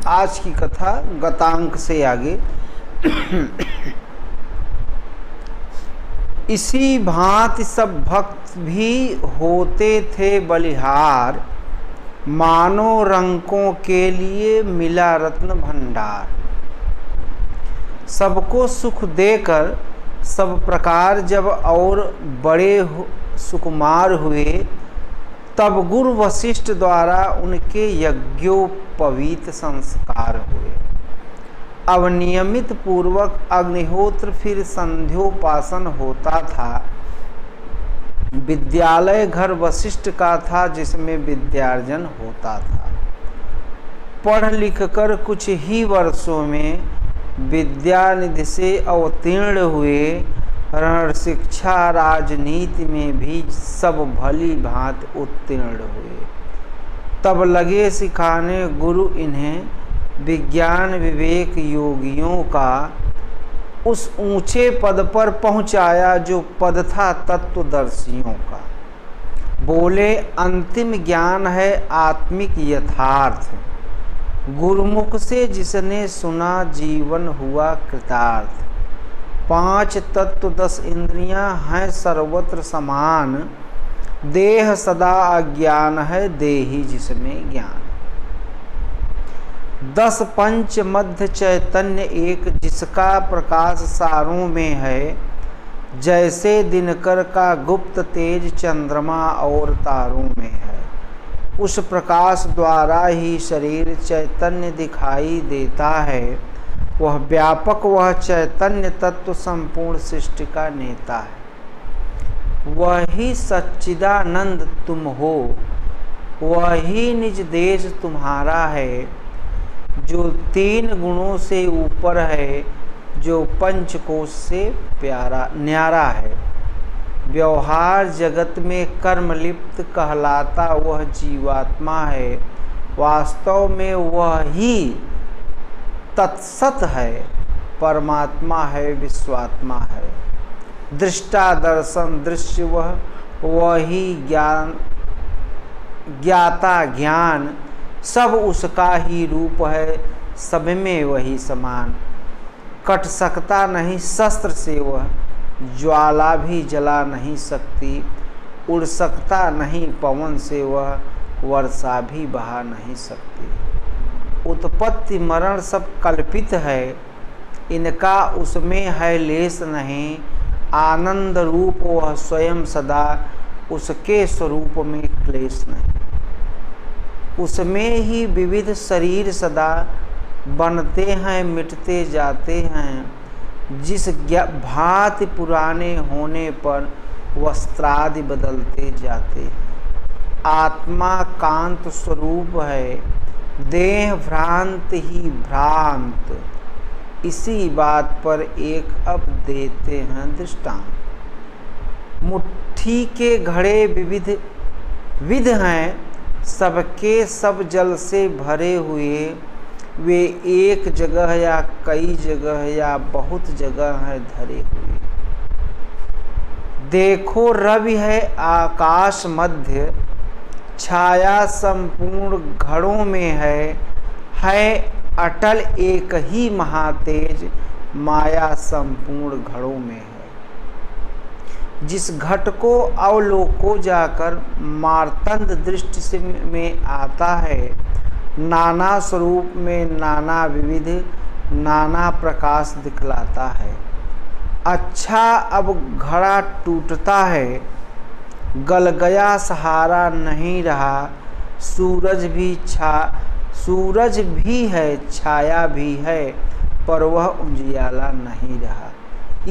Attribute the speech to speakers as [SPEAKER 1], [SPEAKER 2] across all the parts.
[SPEAKER 1] आज की कथा गतांक से आगे। इसी भांति सब भक्त भी होते थे बलिहार, मानो रंकों के लिए मिला रत्न भंडार। सबको सुख देकर सब प्रकार जब और बड़े सुकुमार हुए, तब गुरु वशिष्ठ द्वारा उनके यज्ञोपवीत संस्कार हुए। अब नियमित पूर्वक अग्निहोत्र फिर संध्योपासन होता था। विद्यालय घर वशिष्ठ का था, जिसमें विद्यार्जन होता था। पढ़ लिख कर कुछ ही वर्षों में विद्यानिधि से अवतीर्ण हुए। रण शिक्षा राजनीति में भी सब भली भांति उत्तीर्ण हुए। तब लगे सिखाने गुरु इन्हें विज्ञान विवेक योगियों का। उस ऊंचे पद पर पहुंचाया जो पद था तत्वदर्शियों का। बोले अंतिम ज्ञान है आत्मिक यथार्थ, गुरुमुख से जिसने सुना जीवन हुआ कृतार्थ। 5 तत्व 10 इंद्रियां हैं सर्वत्र समान, देह सदा अज्ञान है देही जिसमें ज्ञान। 10 पंच मध्य चैतन्य एक, जिसका प्रकाश सारों में है। जैसे दिनकर का गुप्त तेज चंद्रमा और तारों में है। उस प्रकाश द्वारा ही शरीर चैतन्य दिखाई देता है। वह व्यापक, वह चैतन्य तत्व संपूर्ण सृष्टि का नेता है। वही सच्चिदानंद तुम हो, वही निज देश तुम्हारा है। जो 3 गुणों से ऊपर है, जो पंचकोश से प्यारा न्यारा है। व्यवहार जगत में कर्म लिप्त कहलाता वह जीवात्मा है। वास्तव में वह ही तत्सत है, परमात्मा है, विश्वात्मा है। दृष्टा दर्शन दृश्य वही ज्ञान, ज्ञाता ज्ञान, सब उसका ही रूप है। सब में वही समान, कट सकता नहीं शस्त्र से वह। ज्वाला भी जला नहीं सकती, उड़ सकता नहीं पवन से वह। वर्षा भी बहा नहीं सकती। उत्पत्ति मरण सब कल्पित है, इनका उसमें है लेस नहीं। आनंद रूप वह स्वयं सदा, उसके स्वरूप में क्लेश नहीं। उसमें ही विविध शरीर सदा, बनते हैं मिटते जाते हैं। जिस भांति पुराने होने पर वस्त्रादि बदलते जाते हैं। आत्मा कांत स्वरूप है, देह भ्रांत ही भ्रांत। इसी बात पर एक अब देते हैं दृष्टांत। मुट्ठी के घड़े विविध विध हैं, सबके सब जल से भरे हुए। वे एक जगह या कई जगह या बहुत जगह है धरे हुए। देखो रवि है आकाश मध्य, छाया संपूर्ण घड़ों में है अटल एक ही महातेज, माया संपूर्ण घड़ों में है। जिस घट को अवलोको जाकर मार्तंड दृष्टि से में आता है। नाना स्वरूप में नाना विविध, नाना प्रकाश दिखलाता है। अच्छा अब घड़ा टूटता है, गल गया सहारा नहीं रहा। सूरज भी है छाया भी है, पर वह उजियाला नहीं रहा।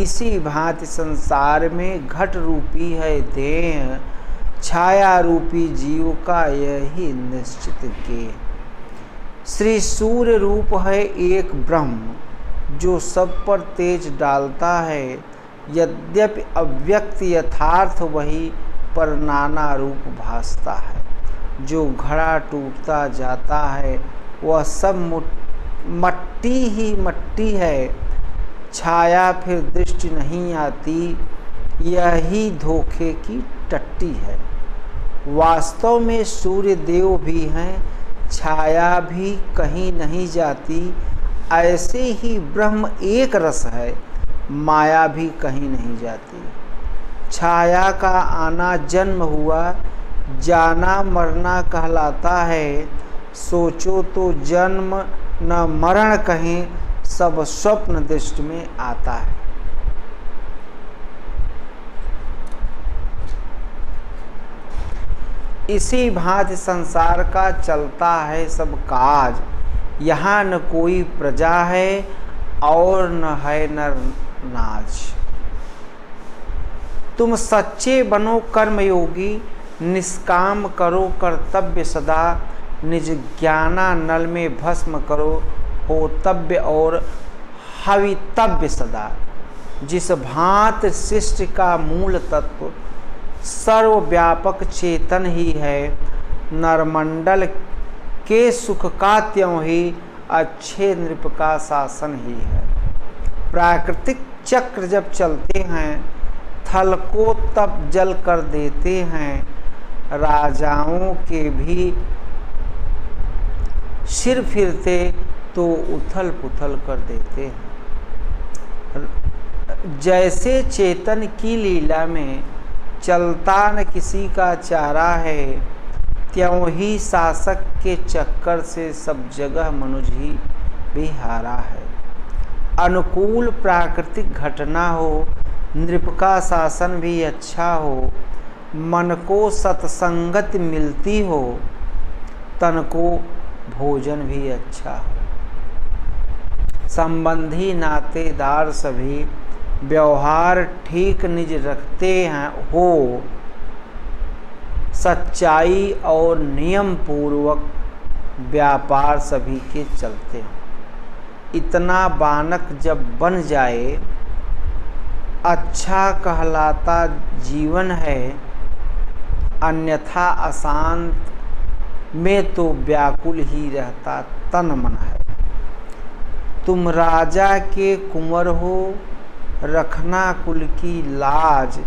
[SPEAKER 1] इसी भांति संसार में घट रूपी है देह, छाया रूपी जीव का यही निश्चित गेय। श्री सूर्य रूप है एक ब्रह्म, जो सब पर तेज डालता है। यद्यपि अव्यक्त यथार्थ वही, पर नाना रूप भासता है। जो घड़ा टूटता जाता है, वह सब मट्टी ही मट्टी है। छाया फिर दृष्टि नहीं आती, यही धोखे की टट्टी है। वास्तव में सूर्य देव भी हैं, छाया भी कहीं नहीं जाती, ऐसे ही ब्रह्म एक रस है, माया भी कहीं नहीं जाती। छाया का आना जन्म हुआ, जाना मरना कहलाता है। सोचो तो जन्म न मरण कहीं, सब स्वप्न दृष्टि में आता है। इसी भांति संसार का चलता है सब काज, यहाँ न कोई प्रजा है और न है नर नाज। तुम सच्चे बनो कर्मयोगी, निष्काम करो कर्तव्य सदा, निज ज्ञाना नल में भस्म करो, होतव्य और हवितव्य सदा। जिस भांत सृष्टि का मूल तत्व सर्वव्यापक चेतन ही है, नरमंडल के सुख का त्यों ही अच्छे नृप का शासन ही है। प्राकृतिक चक्र जब चलते हैं, थल को तब जल कर देते हैं, राजाओं के भी सिर फिरते तो उथल पुथल कर देते हैं। जैसे चेतन की लीला में चलता न किसी का चारा है, त्यों ही शासक के चक्कर से सब जगह मनुज ही भी हारा है। अनुकूल प्राकृतिक घटना हो, नृप का शासन भी अच्छा हो, मन को सत्संगत मिलती हो, तन को भोजन भी अच्छा हो। संबंधी नातेदार सभी व्यवहार ठीक निज रखते हैं हो, सच्चाई और नियम पूर्वक व्यापार सभी के चलते हैं। इतना बानक जब बन जाए, अच्छा कहलाता जीवन है, अन्यथा अशांत में तो व्याकुल ही रहता तन मन है। तुम राजा के कुंवर हो, रखना कुल की लाज,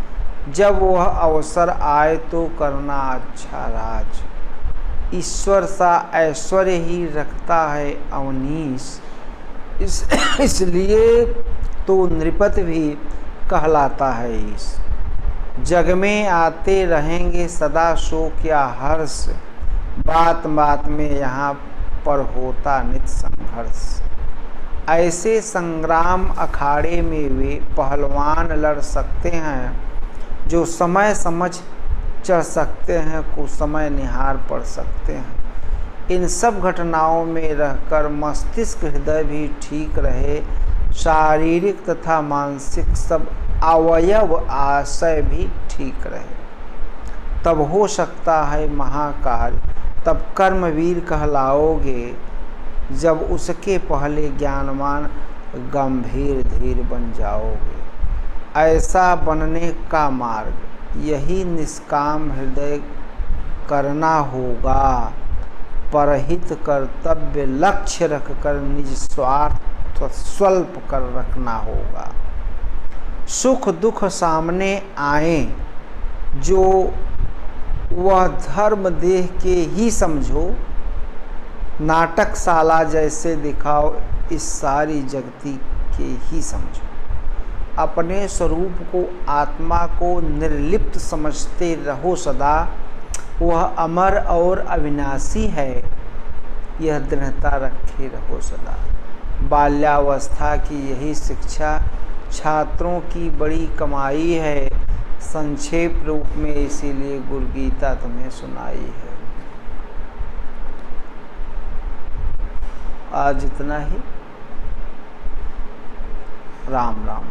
[SPEAKER 1] जब वह अवसर आए तो करना अच्छा राज। ईश्वर सा ऐश्वर्य ही रखता है अवनीश, इसलिए तो नृपत भी कहलाता है ईश। जग में आते रहेंगे सदा शोक या हर्ष, बात बात में यहाँ पर होता नित संघर्ष। ऐसे संग्राम अखाड़े में वे पहलवान लड़ सकते हैं, जो समय समझ चढ़ सकते हैं, कुछ समय निहार पढ़ सकते हैं। इन सब घटनाओं में रहकर मस्तिष्क हृदय भी ठीक रहे, शारीरिक तथा मानसिक सब अवयव आशय भी ठीक रहे, तब हो सकता है महाकार्य। तब कर्मवीर कहलाओगे, जब उसके पहले ज्ञानवान गंभीर धीर बन जाओगे। ऐसा बनने का मार्ग यही निष्काम हृदय करना होगा, परहित कर्तव्य लक्ष्य रखकर निज स्वार्थ स्वल्प कर रखना होगा। सुख दुख सामने आए, जो वह धर्म देख के ही समझो, नाटकशाला जैसे दिखाओ, इस सारी जगती के ही समझो। अपने स्वरूप को, आत्मा को निर्लिप्त समझते रहो सदा, वह अमर और अविनाशी है, यह दृढ़ता रखे रहो सदा। बाल्यावस्था की यही शिक्षा छात्रों की बड़ी कमाई है, संक्षेप रूप में इसीलिए गुरु गीता तुम्हें सुनाई है। आज इतना ही। राम राम।